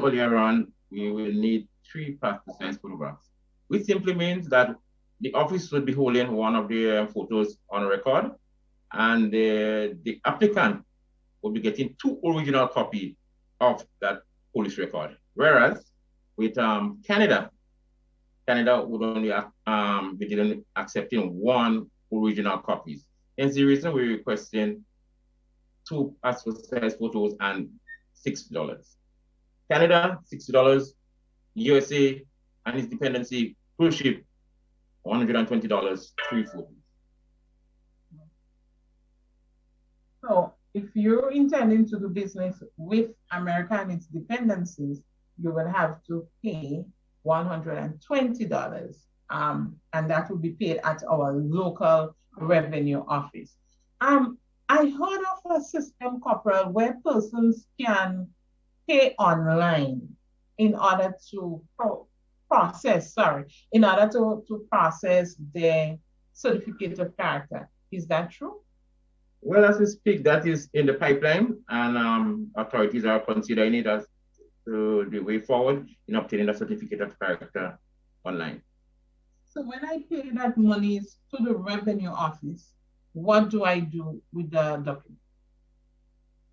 earlier on, we will need 3 passport size photographs, which simply means that the office would be holding one of the photos on record, and the applicant will be getting 2 original copies of that police record. Whereas with Canada would only be accepting 1 original copies. Hence the reason we're requesting 2 passport size photos and $60. Canada, $60, USA and its dependency cruise ship, $120, 3 photos. So if you're intending to do business with America and its dependencies, you will have to pay $120, and that will be paid at our local revenue office. I heard of a system, Corporal, where persons can pay online in order to process their certificate of character. Is that true? Well, as we speak, that is in the pipeline, and authorities are considering it as the way forward in obtaining a certificate of character online. So when I pay that money to the revenue office, what do I do with the document?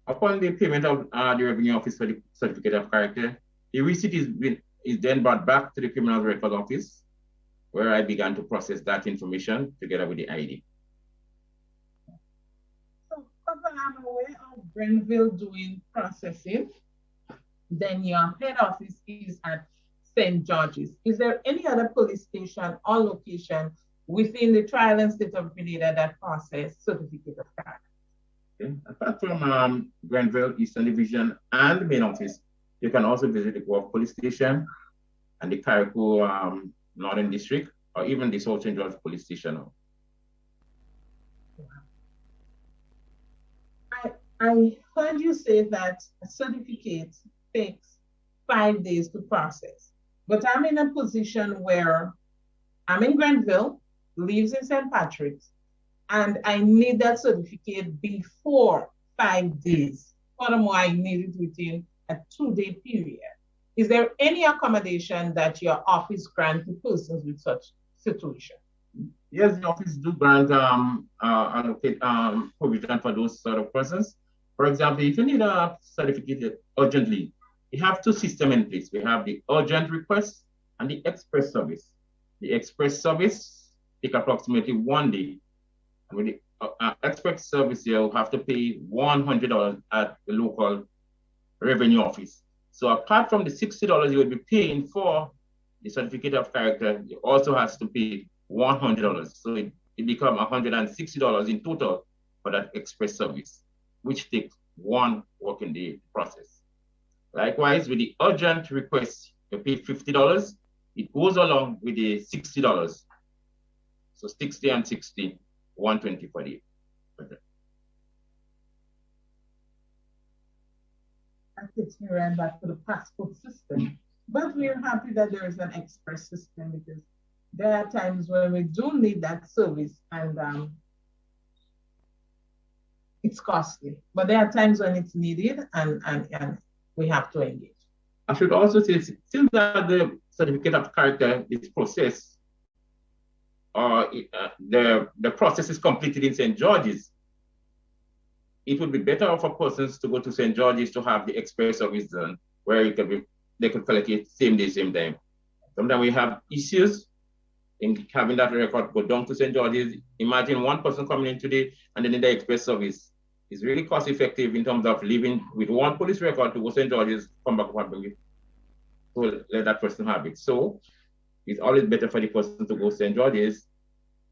Upon the payment of the revenue office for the certificate of character, the receipt is then brought back to the criminal record office, where I began to process that information together with the ID. So, I'm aware of Grenville doing processing. Then your head office is at St. George's. Is there any other police station or location within the Tri-Island State of Grenada that process certificate of character? Okay. Apart from Grenville, Eastern Division, and the main office, you can also visit the Guelph Police Station and the Carriacou Northern District, or even the South St. George Police Station. I heard you say that a certificate takes 5 days to process, but I'm in a position where I'm in Grenville, lives in St. Patrick's, and I need that certificate before 5 days. Furthermore, I need it within a 2-day period. Is there any accommodation that your office grants to persons with such situation? Yes, the office do grant allocate provision for those sort of persons. For example, if you need a certificate urgently, we have 2 systems in place. We have the urgent request and the express service. The express service takes approximately 1 day. And with the express service, you'll have to pay $100 at the local revenue office. So apart from the $60 you will be paying for the certificate of character, you also has to pay $100. So it becomes $160 in total for that express service, which takes 1 working day to process. Likewise, with the urgent request, you pay $50. It goes along with the $60. So 60 and 60, 120 per day. That takes me right back to the passport system. But we're happy that there is an express system, because there are times when we do need that service and it's costly. But there are times when it's needed and we have to engage. I should also say, since that the certificate of character is processed, the process is completed in St. George's, it would be better for persons to go to St. George's to have the express service done, where they could collect it same day, same time. Sometimes we have issues in having that record go down to St. George's. Imagine one person coming in today and then in the express service. It's really cost effective in terms of living with 1 police record to go St. George's, come back and bring it. So let that person have it. So it's always better for the person to go St. George's.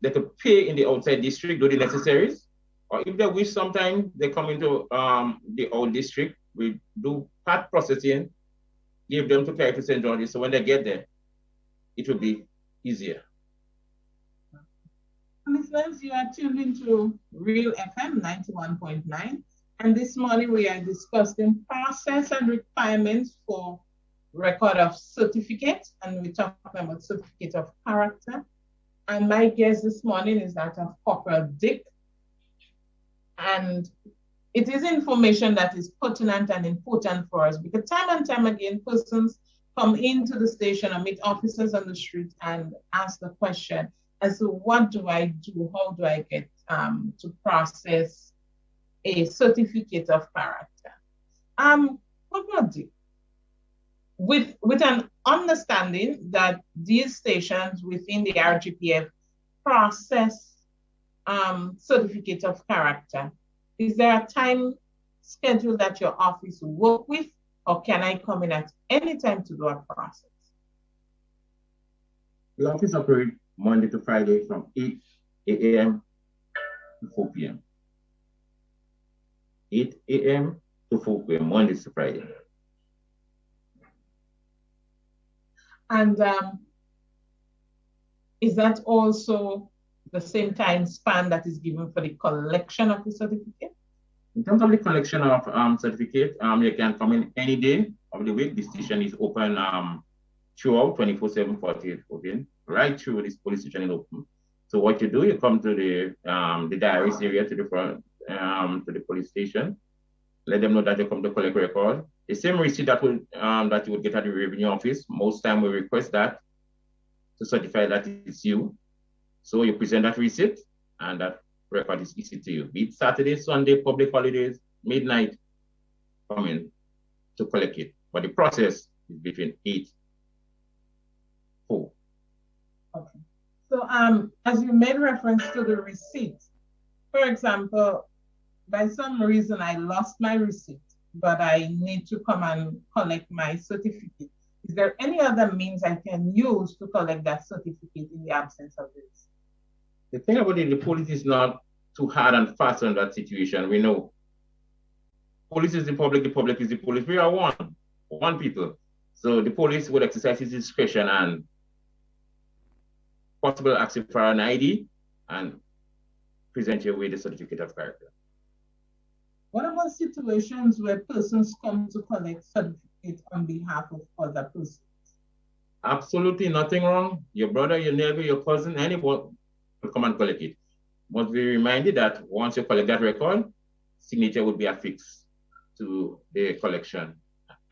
They could pay in the outside district, do the necessaries, or if they wish, sometimes they come into the old district. We do part processing, give them to carry to St. George's. So when they get there, it will be easier. Listeners, you are tuned into Real FM 91.9, and this morning we are discussing process and requirements for record of certificate, and we're talking about certificate of character. And my guest this morning is that of Corporal Dick. And it is information that is pertinent and important for us, because time and time again, persons come into the station or meet officers on the street and ask the question as to what do I do? How do I get to process a certificate of character? With an understanding that these stations within the RGPF process certificate of character, is there a time schedule that your office will work with, or can I come in at any time to do a process? The office operates Monday to Friday from 8 a.m. to 4 p.m. 8 a.m. to 4 p.m. Monday to Friday. And is that also the same time span that is given for the collection of the certificate? In terms of the collection of certificate, you can come in any day of the week. The station is open throughout 24/7, 48 open, right through this police station is open. So what you do, you come to the diaries area to the front, to the police station, let them know that you come to collect record. The same receipt that you would get at the revenue office, most time we request that to certify that it's you. So you present that receipt and that record is issued to you. Be it Saturday, Sunday, public holidays, midnight, come in to collect it. But the process is between 8 4. Okay. So as you made reference to the receipt, for example, by some reason I lost my receipt, but I need to come and collect my certificate. Is there any other means I can use to collect that certificate in the absence of this? The thing about it, the police is not too hard and fast on that situation. We know police is the public is the police. We are one people. So the police will exercise its discretion and possible ask for an ID and present you with the certificate of character. What about situations where persons come to collect certificates on behalf of other persons? Absolutely nothing wrong. Your brother, your neighbor, your cousin, anyone will come and collect it. Must be reminded that once you collect that record, signature will be affixed to the collection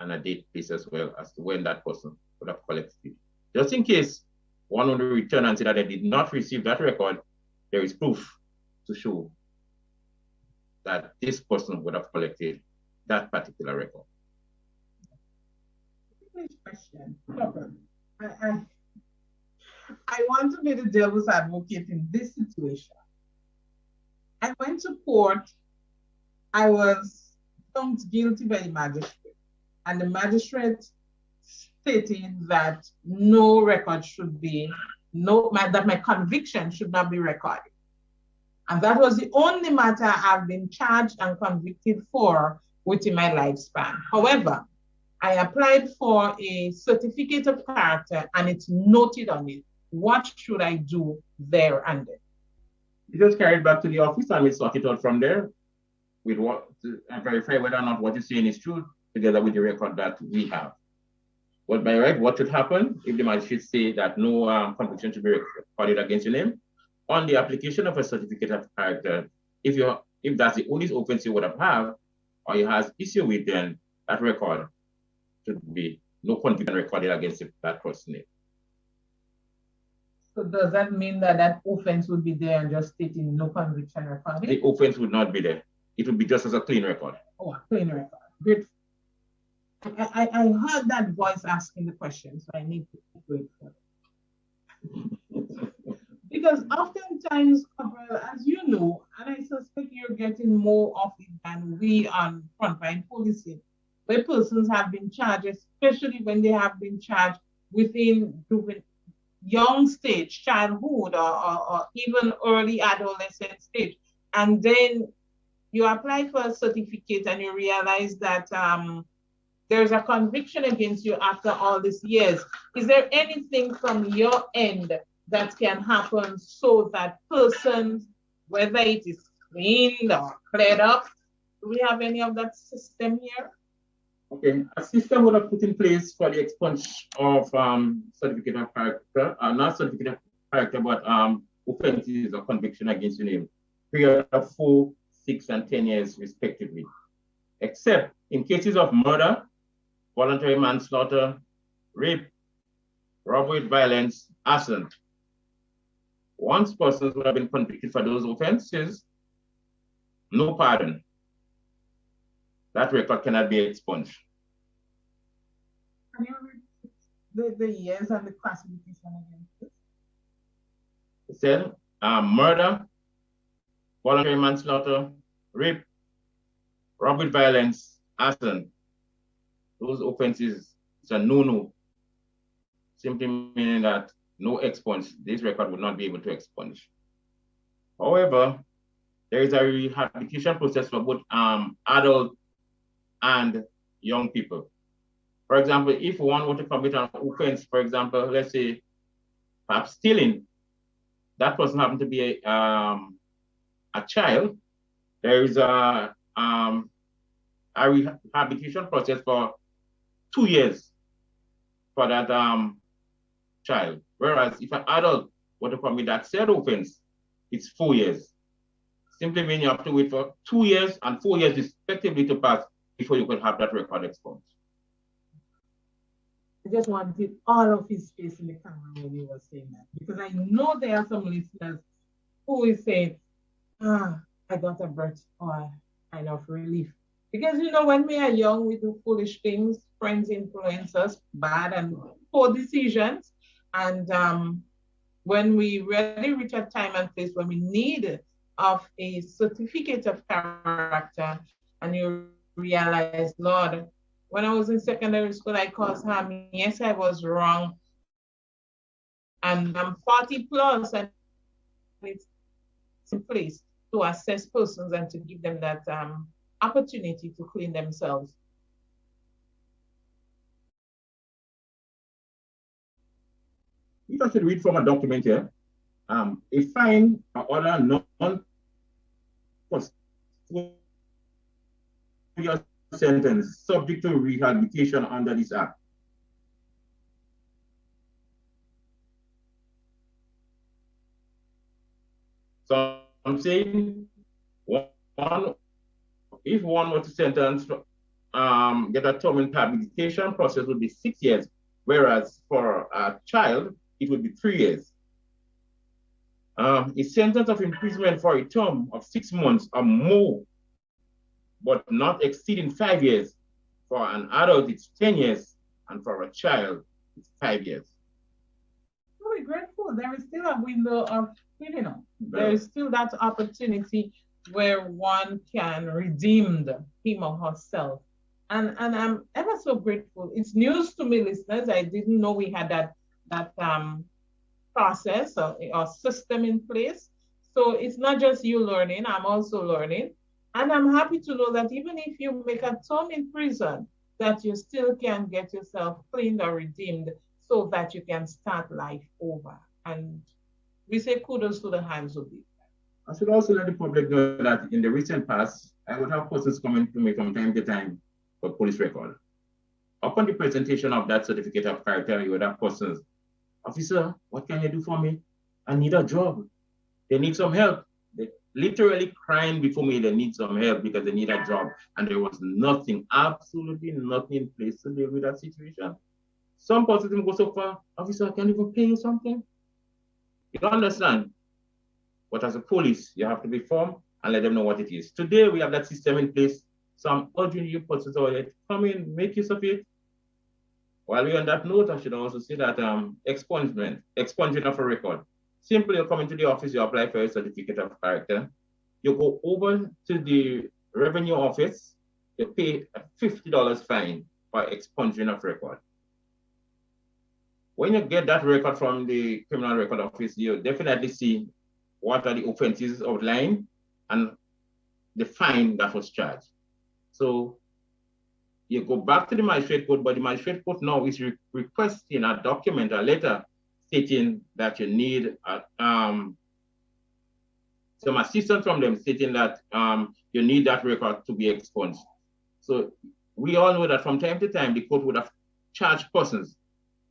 and a date place as well as to when that person would have collected it. Just in case one will return and say that they did not receive that record, there is proof to show that this person would have collected that particular record. Question. I want to be the devil's advocate in this situation. I went to court. I was found guilty by the magistrate, and the magistrate stated that no record should be, that my conviction should not be recorded. And that was the only matter I've been charged and convicted for within my lifespan. However, I applied for a certificate of character and it's noted on it. What should I do there and then? You just carry it back to the office and we sort it out from there with what and verify whether or not what you're saying is true together with the record that we have. But by right, what should happen if the magistrate say that no conviction should be recorded against your name? On the application of a certificate of character, if that's the only offense you would have or you have issue with, then that record should be no conviction recorded against that person's name. So does that mean that that offense would be there and just stating no conviction recorded? The offense would not be there. It would be just as a clean record. Oh, a clean record. Good. I heard that voice asking the question, so I need to wait for it. Because oftentimes, as you know, and I suspect you're getting more of it than we on frontline policing, where persons have been charged, especially when they have been charged within young stage, childhood, or even early adolescent stage. And then you apply for a certificate and you realize that there's a conviction against you after all these years. Is there anything from your end that can happen so that persons, whether it is cleaned or cleared up, do we have any of that system here? Okay, a system would have put in place for the expunge of certificate of character, not certificate of character, but offenses or conviction against your name. Period of 4 6 and 10 years respectively, except in cases of murder, voluntary manslaughter, rape, robbery with violence, arson. Once persons who have been convicted for those offenses, no pardon. That record cannot be expunged. Can you read the years and the classification again, please? It said murder, voluntary manslaughter, rape, robbery with violence, arson. Those offenses, it's a no-no. Simply meaning that no expunge. This record would not be able to expunge. However, there is a rehabilitation process for both adult and young people. For example, if one were to commit an offense, for example, let's say perhaps stealing, that person happened to be a child, there is a rehabilitation process for 2 years for that child. Whereas if an adult were to commit that said offense, it's 4 years. Simply means you have to wait for 2 years and 4 years respectively to pass before you could have that record expunged. I just wanted all of his face in the camera when you were saying that, because I know there are some listeners who will say, I got a breath or kind of relief. Because, you know, when we are young, we do foolish things, friends influence us, bad and poor decisions. And when we really reach a time and place when we need of a certificate of character, and you realize, Lord, when I was in secondary school, I caused harm. Yes, I was wrong. And I'm 40 plus, and it's in place to assess persons and to give them that opportunity to clean themselves. You can read from a document here. A fine or other non-custodial sentence subject to rehabilitation under this act. So I'm saying if one were to sentence, get a term in rehabilitation process would be 6 years, whereas for a child, it would be 3 years. A sentence of imprisonment for a term of 6 months or more, but not exceeding 5 years. For an adult, it's 10 years, and for a child, it's 5 years. Very grateful. There is still a window of, there is still that opportunity where one can redeem him or herself. And I'm ever so grateful. It's news to me, listeners. I didn't know we had that process or system in place. So it's not just you learning, I'm also learning. And I'm happy to know that even if you make a term in prison, that you still can get yourself cleaned or redeemed so that you can start life over. And we say kudos to the hands of these. I should also let the public know that in the recent past, I would have persons coming to me from time to time for police record. Upon the presentation of that certificate of character, you would have persons, officer, what can you do for me? I need a job. They need some help. They literally crying before me, they need some help because they need a job. And there was nothing, absolutely nothing in place to deal with that situation. Some persons even go so far, officer, I can't even pay you something. You don't understand. But as a police, you have to be firm and let them know what it is. Today, we have that system in place. So I'm urging you persons out there to come in, make use of it. While we're on that note, I should also say that expunging of a record. Simply, you come into the office, you apply for a certificate of character. You go over to the revenue office, you pay a $50 fine for expunging of record. When you get that record from the criminal record office, you definitely see what are the offenses outlined and the fine that was charged. So you go back to the magistrate court, but the magistrate court now is requesting a document, a letter stating that you need some assistance from them, stating that you need that record to be expunged. So we all know that from time to time, the court would have charged persons.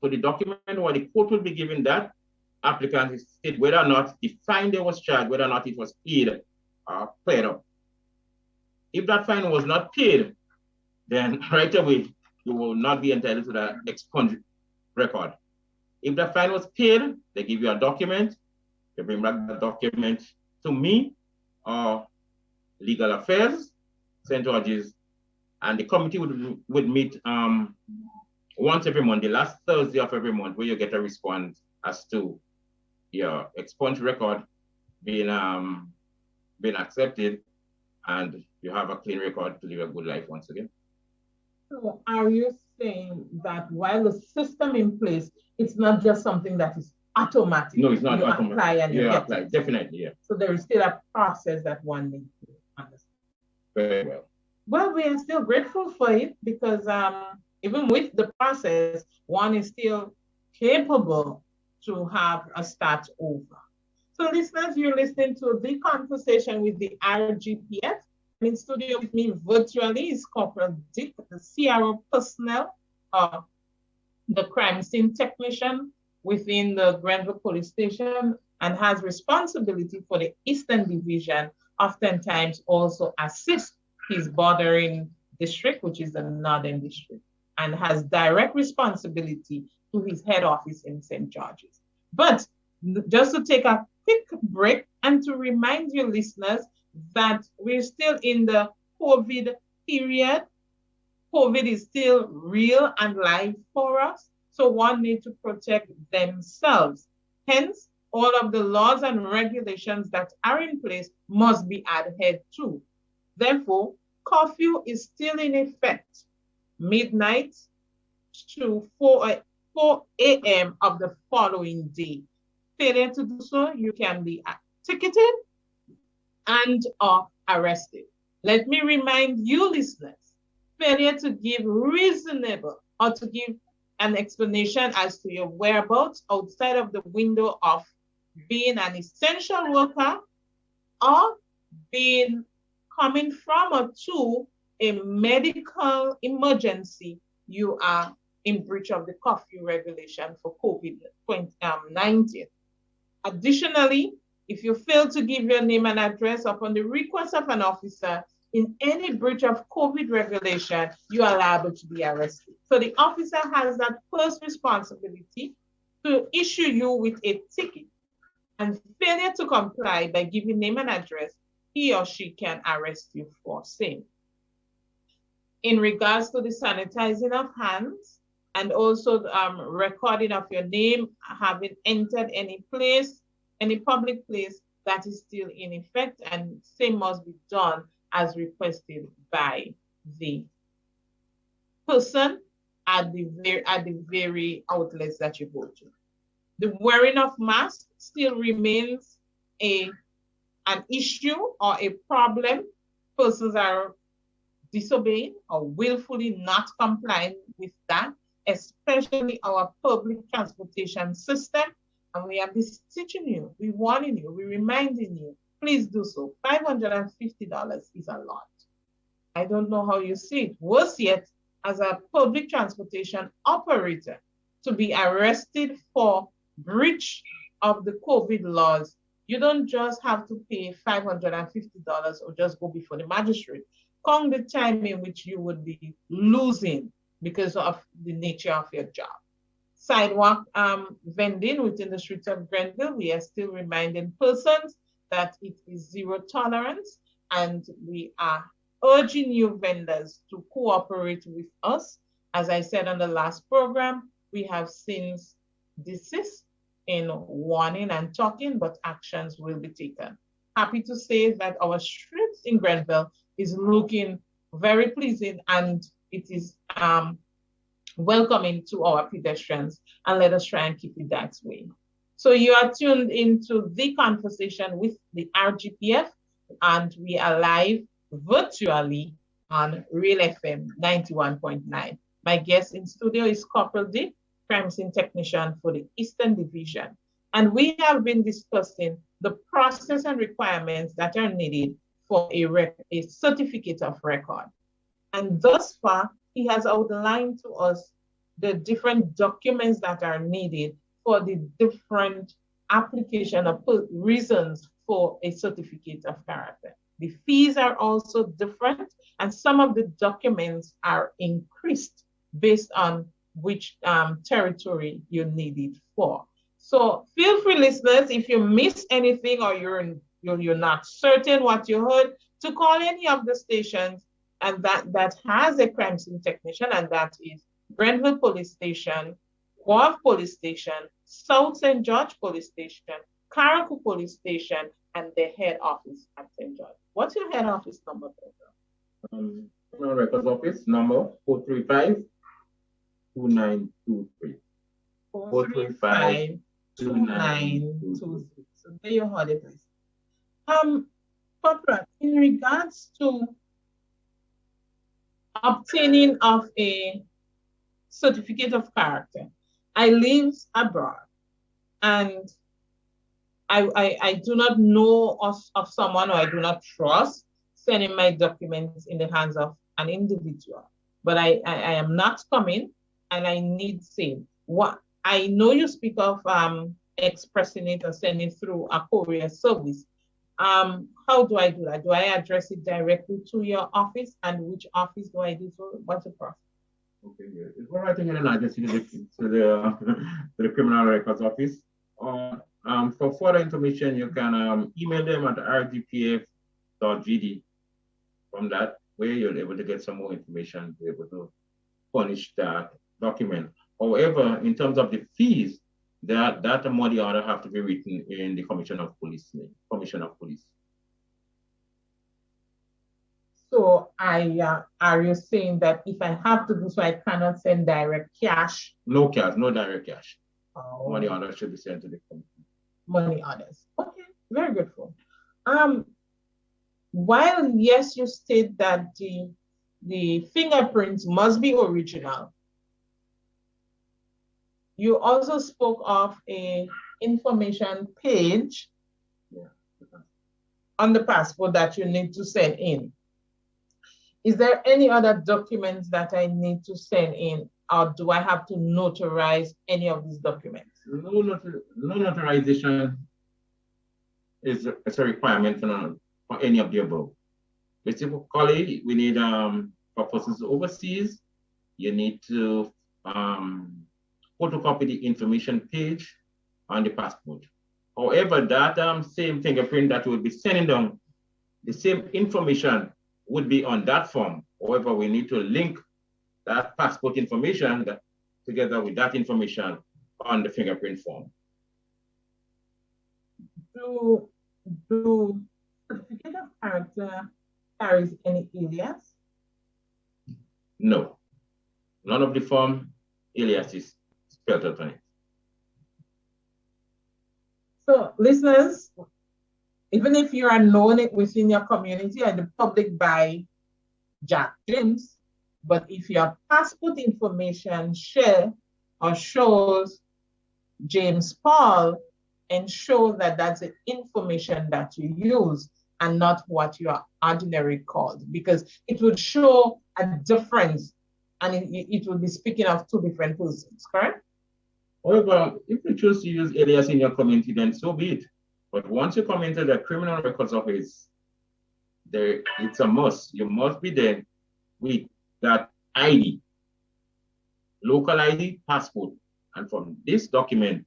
So the document or the court will be given that applicant state whether or not the fine that was charged, whether or not it was paid or cleared up. If that fine was not paid, then right away, you will not be entitled to the expunge record. If the fine was paid, they give you a document. They bring back the document to me or legal affairs, St. George's, and the committee would meet once every month, the last Thursday of every month, where you get a response as to your expunge record being accepted, and you have a clean record to live a good life once again. So are you saying that while the system in place, it's not just something that is automatic? No, it's not you automatic. Apply and you apply, definitely, yeah. So there is still a process that one needs to understand. Very well. Well, we are still grateful for it because even with the process, one is still capable to have a start over. So listeners, you're listening to The Conversation with the RGPF. In studio with me virtually is Corporal Dick, the CRO personnel, the crime scene technician within the Grenville Police Station, and has responsibility for the Eastern Division, oftentimes also assists his bordering district, which is the Northern District, and has direct responsibility to his head office in St. George's. But just to take a quick break and to remind your listeners that we're still in the COVID period. COVID is still real and live for us, so one needs to protect themselves. Hence, all of the laws and regulations that are in place must be adhered to. Therefore, curfew is still in effect, midnight to 4 a.m. of the following day. Failure to do so, you can be ticketed and or arrested. Let me remind you, listeners, failure to give reasonable or to give an explanation as to your whereabouts outside of the window of being an essential worker or being coming from or to a medical emergency, you are in breach of the curfew regulation for COVID-19. Additionally, if you fail to give your name and address upon the request of an officer in any breach of COVID regulation, you are liable to be arrested. So the officer has that first responsibility to issue you with a ticket, and failure to comply by giving name and address, he or she can arrest you for same. In regards to the sanitizing of hands and also recording of your name, having entered any place, any public place, that is still in effect, and same must be done as requested by the person at the very outlets that you go to. The wearing of masks still remains an issue or a problem. Persons are disobeying or willfully not complying with that, especially our public transportation system. And we are beseeching you, we're warning you, we're reminding you, please do so. $550 is a lot. I don't know how you see it. Worse yet, as a public transportation operator, to be arrested for breach of the COVID laws, you don't just have to pay $550 or just go before the magistrate. Count the time in which you would be losing because of the nature of your job. Sidewalk vending within the streets of Grenville, we are still reminding persons that it is zero tolerance, and we are urging you vendors to cooperate with us. As I said on the last program, we have since desist in warning and talking, but actions will be taken. Happy to say that our streets in Grenville is looking very pleasing, and it is welcoming to our pedestrians, and let us try and keep it that way. So you are tuned into The Conversation with the RGPF, and we are live virtually on Real FM 91.9. My guest in studio is Corporal Dick, crime scene technician for the Eastern Division. And we have been discussing the process and requirements that are needed for a certificate of record. And thus far, he has outlined to us the different documents that are needed for the different application of reasons for a certificate of character. The fees are also different, and some of the documents are increased based on which territory you need it for. So feel free, listeners, if you miss anything or you're not certain what you heard, to call any of the stations and that has a crime scene technician, and that is Grenville Police Station, Wharf Police Station, South St. George Police Station, Carriacou Police Station, and the head office at St. George. What's your head office number, Pedro? Criminal Records Office number 435-2923. 435-2923. So there you have it, please. Corporate, in regards to obtaining of a certificate of character, I live abroad and I do not know of someone, or I do not trust sending my documents in the hands of an individual. But I am not coming and I need same. What I know you speak of expressing it or sending through a courier service. How do I do that? Do I address it directly to your office, and which office do I do so? What's the process? Okay, yeah. It's all right to get an address to the Criminal Records Office. For further information, you can email them at rgpf.gd. From that way, you're able to get some more information to be able to furnish that document. However, in terms of the fees, that money order have to be written in the Commission of Police name, Commission of Police. So are you saying that if I have to do so, I cannot send direct cash? No cash, no direct cash. Oh. Money order should be sent to the commission. Money orders. Okay, very good. While yes, you state that the fingerprints must be original, you also spoke of a information page on the passport that you need to send in. Is there any other documents that I need to send in, or do I have to notarize any of these documents? No notarization is a requirement for any of the above. Basically, we need for persons overseas, you need to photocopy the information page on the passport. However, that same fingerprint that will be sending down, the same information would be on that form. However, we need to link that passport information together with that information on the fingerprint form. Do certificate of character carries any alias? No. None of the form alias is spelled out on it. So, listeners, even if you are known within your community and the public by Jack James, but if your passport information shows James Paul, ensure that that's the information that you use and not what you are ordinarily called, because it would show a difference and it will be speaking of two different persons, correct? However, if you choose to use alias in your community, then so be it. But once you come into the Criminal Records Office, it's a must. You must be there with that ID, local ID, passport. And from this document,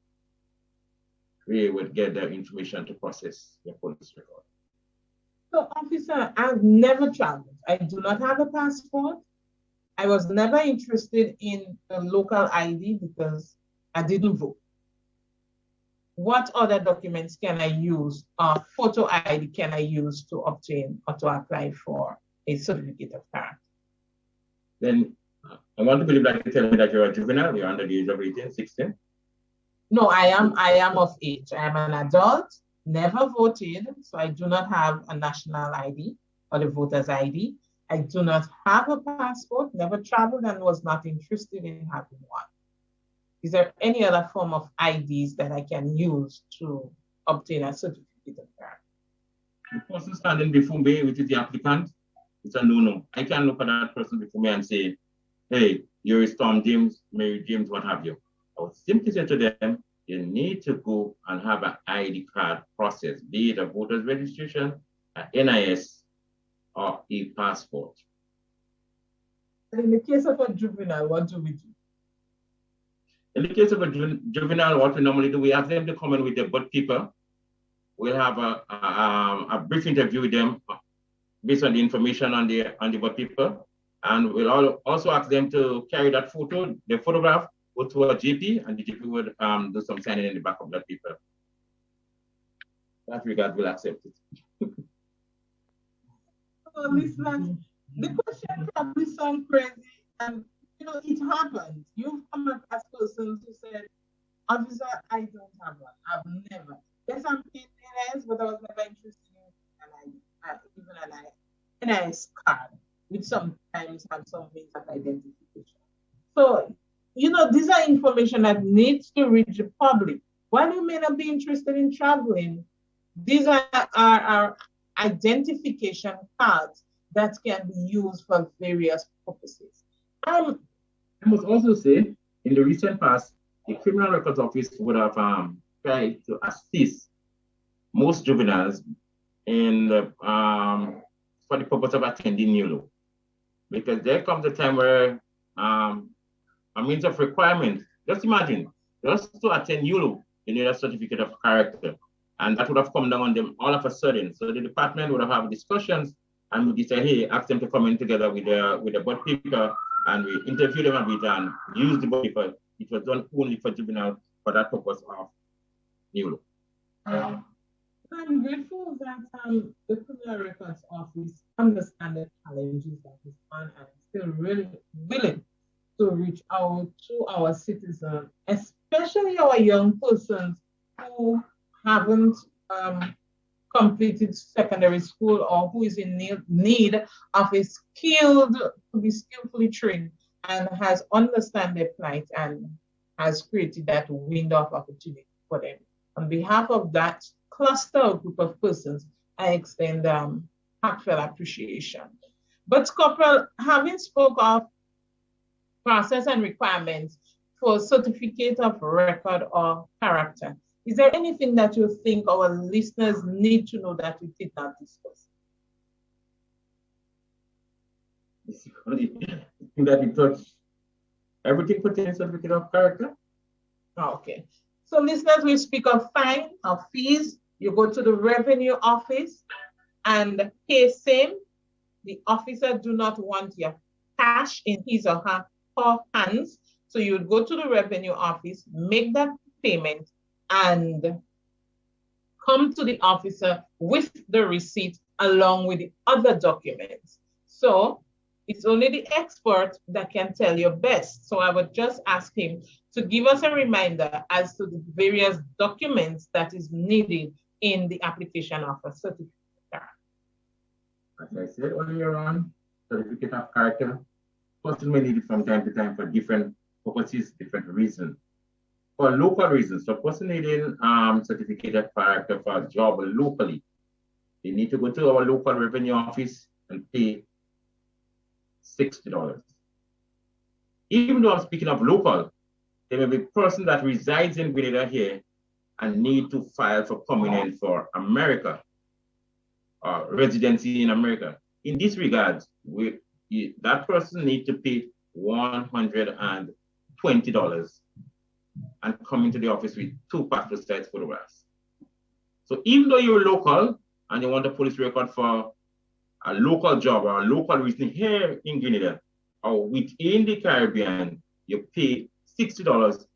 we would get the information to process your police record. So, officer, I've never traveled. I do not have a passport. I was never interested in a local ID because I didn't vote. What other documents can I use, photo ID can I use to obtain or to apply for a certificate of character? Then I want to believe that you tell me that you're a juvenile, you're under the age of 18, 16. No, I am of age. I am an adult, never voted, so I do not have a national ID or the voter's ID. I do not have a passport, never traveled, and was not interested in having one. Is there any other form of IDs that I can use to obtain a certificate of character? The person standing before me, which is the applicant, it's a no-no. I can look at that person before me and say, hey, you're Storm James, Mary James, what have you. I would simply say to them, you need to go and have an ID card process, be it a voter's registration, NIS, or e-passport. In the case of a juvenile, what do we do? In the case of a juvenile, what we normally do, we ask them to come in with their birth paper. We'll have a brief interview with them based on the information on the birth paper. And we'll also ask them to carry that photo, the photograph, go to a GP, and the GP would do some signing in the back of that paper. That regard, we'll accept it. So, listeners, the question probably sounds crazy, and it happens. You've come across persons who said, "Officer, I don't have one. I've never. Yes, I'm PNS, but I was never interested in an NIS card, which sometimes have some means of identification." So, these are information that needs to reach the public. While you may not be interested in traveling, these are our identification cards that can be used for various purposes. I must also say, in the recent past, the Criminal Records Office would have tried to assist most juveniles in for the purpose of attending NILO. Because there comes a time where a means of requirement, just imagine, just to attend NILO, you need a certificate of character. And that would have come down on them all of a sudden. So the department would have discussions and we decide, hey, ask them to come in together with the birth paper, and we interview them and we use the birth paper. It was done only for juvenile for that purpose of NILO. I'm grateful that the Criminal Records Office understands the challenges that is on and is still really willing to reach out to our citizens, especially our young persons who haven't completed secondary school or who is in need of to be skillfully trained and has understand their plight and has created that window of opportunity for them. On behalf of that cluster or group of persons, I extend heartfelt appreciation. But Corporal, having spoke of process and requirements for certificate of record or character, is there anything that you think our listeners need to know that we did not discuss? That you touch everything pertains to certificate of character. Okay. So listeners, we speak of fine, of fees. You go to the revenue office and pay same. The officer do not want your cash in his or her hands. So you would go to the revenue office, make that payment, and come to the officer with the receipt along with the other documents. So it's only the expert that can tell you best. So I would just ask him to give us a reminder as to the various documents that is needed in the application of a certificate. As I said earlier on, certificate of character, person may need it from time to time for different purposes, different reasons. For local reasons, so person needing certificate of character for a job locally, they need to go to our local revenue office and pay $60. Even though I'm speaking of local, there may be a person that resides in Grenada here and need to file for coming in for America or residency in America. In this regard, that person needs to pay $120 and come into the office with 2 passport size photographs. So even though you're local and you want a police record for a local job or a local reason here in Grenada or within the Caribbean, you pay $60,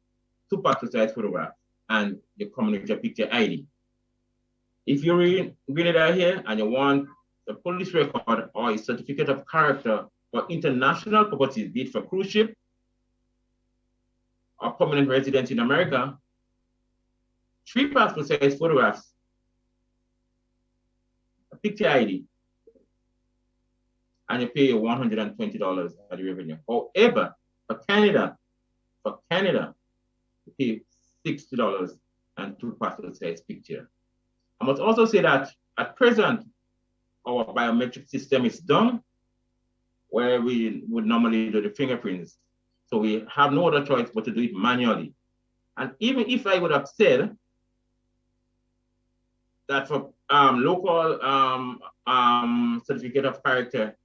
2 passport size photographs, and you come with your picture ID. If you're in Grenada here and you want a police record or a certificate of character for international purposes, be it for cruise ship or permanent residence in America, 3 passport size photographs, a picture ID, and you pay $120 at the revenue. However, for Canada, you pay $60 and 2 passport size picture. I must also say that at present, our biometric system is done where we would normally do the fingerprints. So we have no other choice but to do it manually. And even if I would have said that for local certificate of character,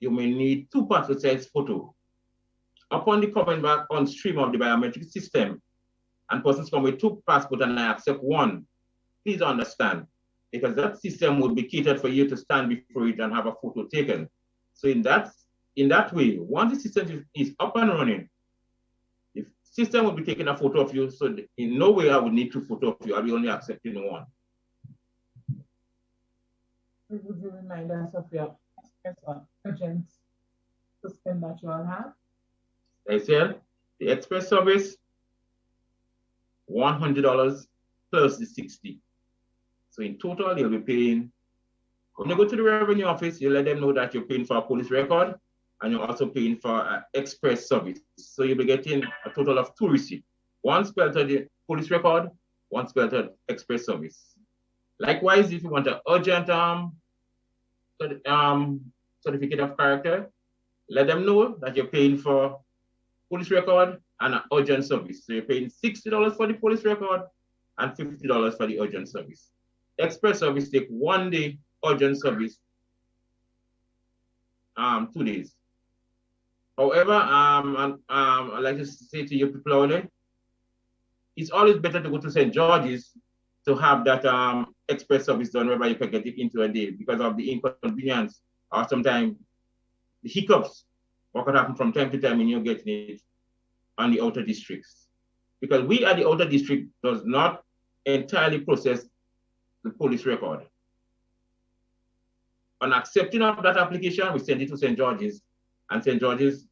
you may need 2 passport size photo. Upon the coming back on stream of the biometric system, and persons come with 2 passports and I accept 1, please understand, because that system would be catered for you to stand before it and have a photo taken. So in that way, once the system is up and running, the system will be taking a photo of you. So in no way I would need 2 photos of you. I'll be only accepting 1. Would you remind us of your express or urgent system that you all have? I said the express service, $100 plus the 60. So in total, you'll be paying. When you go to the revenue office, you let them know that you're paying for a police record and you're also paying for an express service. So you'll be getting a total of 2 receipts. 1 spelled the police record, 1 spelled express service. Likewise, if you want an urgent certificate of character, let them know that you're paying for police record and an urgent service. So you're paying $60 for the police record and $50 for the urgent service. Express service take 1 day, urgent service 2 days. However, I'd like to say to you people out there, it's always better to go to St. George's to have that express service done whereby you can get it into a day because of the inconvenience or sometimes the hiccups what could happen from time to time when you're getting it on the outer districts. Because we at the outer district does not entirely process the police record. On accepting of that application, we send it to St. George's, and St. George's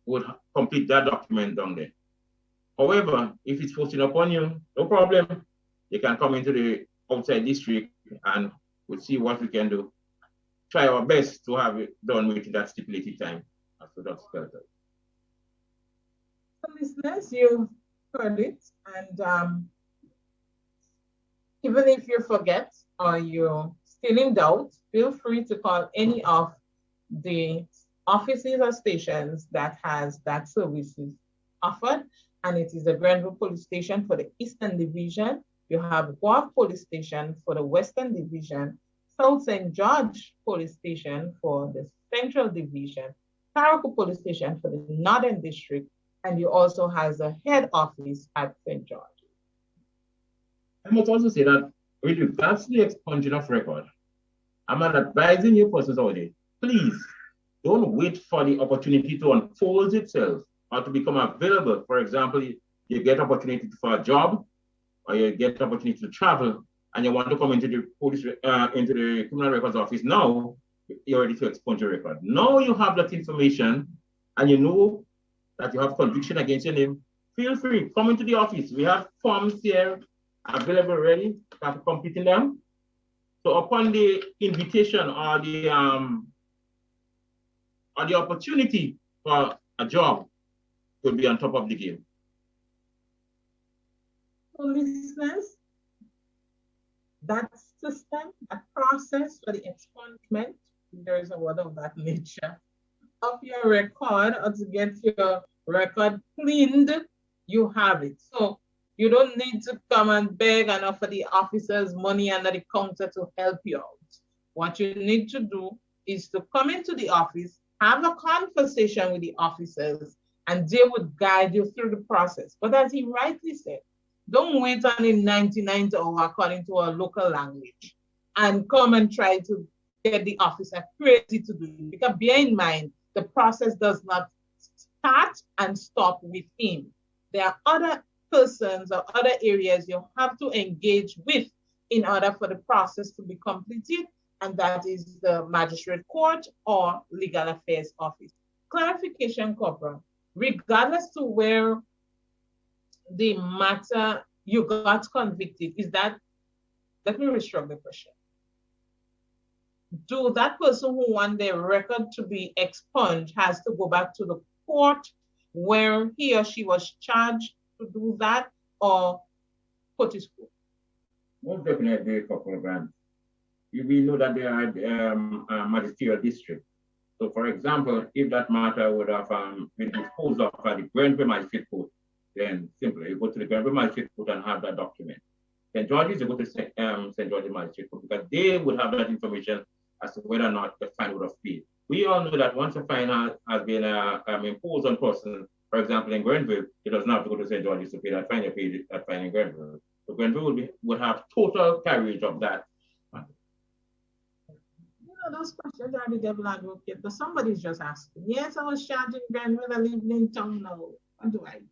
would complete that document down there. However, if it's forcing upon you, no problem. You can come into the outside district and we'll see what we can do. Try our best to have it done within that stipulated time. So that's better. So listeners, you've heard it, and even if you forget or you're still in doubt, feel free to call any of the offices or stations that has that services offered. And it is the Grenville Police Station for the Eastern Division. You have Guelph Police Station for the Western Division, South St. George Police Station for the Central Division, Carriacou Police Station for the Northern District, and you also have a head office at St. George. I must also say that with regards to the expunging of record, I'm advising you persons out there, please don't wait for the opportunity to unfold itself or to become available. For example, you get opportunity for a job or you get opportunity to travel and you want to come into the police, into the criminal records office now, you're ready to expunge your record. Now you have that information and you know that you have conviction against your name, feel free, come into the office. We have forms here available ready, start completing them. So upon the invitation or the opportunity for a job, you'll be on top of the game. So listeners, that system, that process for the expungement, there is a word of that nature, of your record or to get your record cleaned, you have it. So you don't need to come and beg and offer the officers money under the counter to help you out. What you need to do is to come into the office, have a conversation with the officers, and they would guide you through the process. But as he rightly said, don't wait on the 99th hour according to our local language and come and try to get the officer crazy to do it. Because bear in mind, the process does not start and stop with him. There are other persons or other areas you have to engage with in order for the process to be completed, and that is the magistrate court or legal affairs office. Clarification, Corporal, regardless to where the matter you got convicted, is that, let me restructure the question. Do that person who want their record to be expunged has to go back to the court where he or she was charged to do that, or put his court? Most definitely, Corporal Grant. We know that there are magisterial districts. So, for example, if that matter would have been disposed of at the Grenville Magistrate Court, then simply you go to the Grenville Magistrate Court and have that document. St. George's, you go to St. George's Magistrate Court, because they would have that information as to whether or not the fine would have paid. We all know that once a fine has been imposed on person, for example, in Grenville, it does not have to go to St. George's to pay that fine. You pay that fine in Grenville. So Grenville would have total carriage of that. Those questions are the devil advocate, but somebody's just asking. Yes, I was charged in Grenville, I live in town now. What do I do?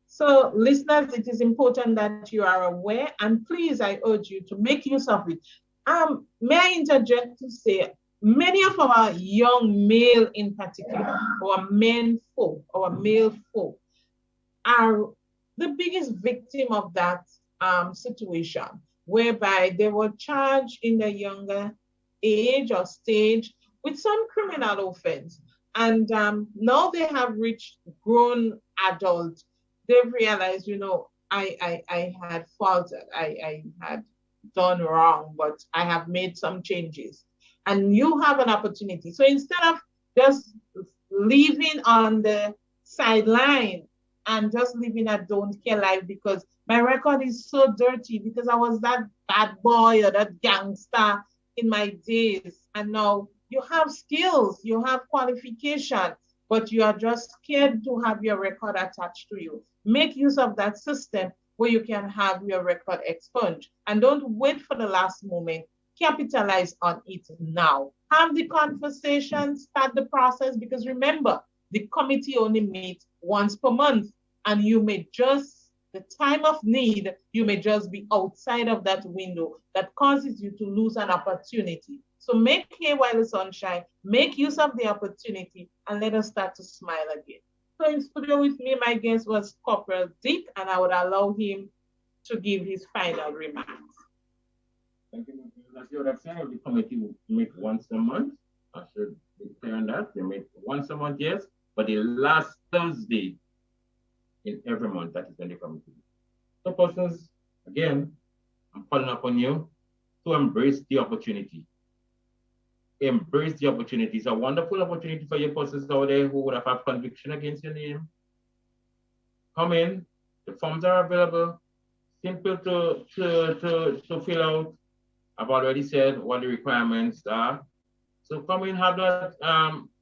So, listeners, it is important that you are aware, and please, I urge you to make use of it. May I interject to say, many of our young male in particular, our male folk, are the biggest victim of that situation, whereby they were charged in the younger age or stage with some criminal offense. And now they have reached grown adult. They've realized, I had faulted, I had done wrong, but I have made some changes. And you have an opportunity. So instead of just living on the sideline and just living a don't care life because my record is so dirty because I was that bad boy or that gangster in my days, and now you have skills, you have qualification, but you are just scared to have your record attached to you. Make use of that system where you can have your record expunged, and don't wait for the last moment. Capitalize on it now. Have the conversation, start the process, because remember, the committee only meets once per month, and you may just, the time of need, you may just be outside of that window that causes you to lose an opportunity. So make hay while the sun shines, make use of the opportunity, and let us start to smile again. So in studio with me, my guest was Corporal Dick, and I would allow him to give his final remarks. Thank you. As you would have said, the committee will meet once a month. I should be clear on that. They meet once a month, yes, but the last Thursday in every month, that is when they come to you. So persons, again, I'm calling upon you to embrace the opportunity. Embrace the opportunity. It's a wonderful opportunity for your persons out there who would have had conviction against your name. Come in, the forms are available, simple to fill out. I've already said what the requirements are. So come in, have that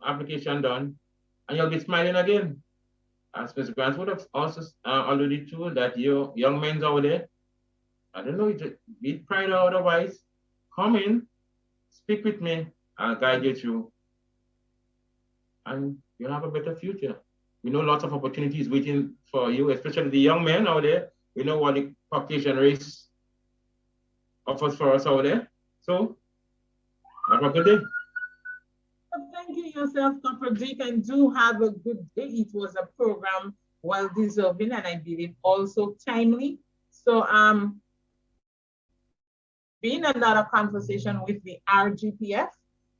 application done, and you'll be smiling again. As Mr. Grant would have also already told that you young men out there, I don't know, be pride or otherwise, come in, speak with me, I'll guide you through, and you'll have a better future. We know lots of opportunities waiting for you, especially the young men out there. We know what the Caucasian race offers for us out there. So, have a good day. Thank you yourself, Corporal Dick, and do have a good day. It was a program well deserving, and I believe also timely. So being another conversation with the RGPF,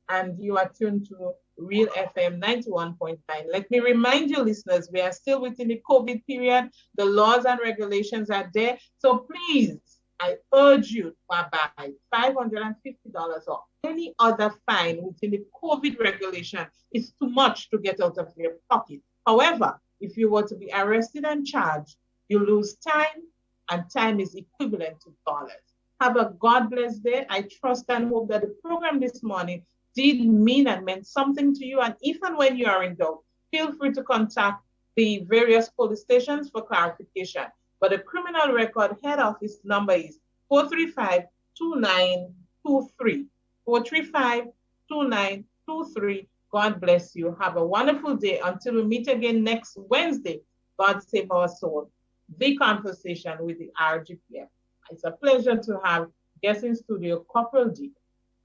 and you are tuned to Real FM 91.9. Let me remind you, listeners, we are still within the COVID period. The laws and regulations are there. So please, I urge you to abide. $550 or any other fine within the COVID regulation is too much to get out of your pocket. However, if you were to be arrested and charged, you lose time, and time is equivalent to dollars. Have a God bless day. I trust and hope that the program this morning did mean and meant something to you. And even when you are in doubt, feel free to contact the various police stations for clarification. But the criminal record head office number is 435-2923. 435-2923. God bless you. Have a wonderful day. Until we meet again next Wednesday, God save our soul. The conversation with the RGPF. It's a pleasure to have guest in studio, Corporal Dick,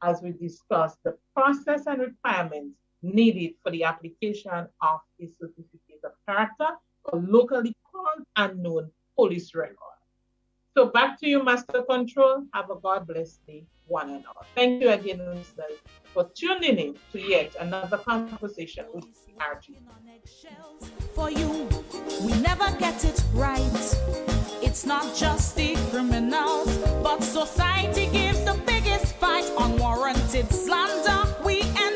as we discuss the process and requirements needed for the application of a certificate of character, or locally called and known police record. So back to you, Master Control. Have a God bless day, one and all. Thank you again, listeners, for tuning in to yet another conversation with RG. For you, we never get it right. It's not just the criminals, but society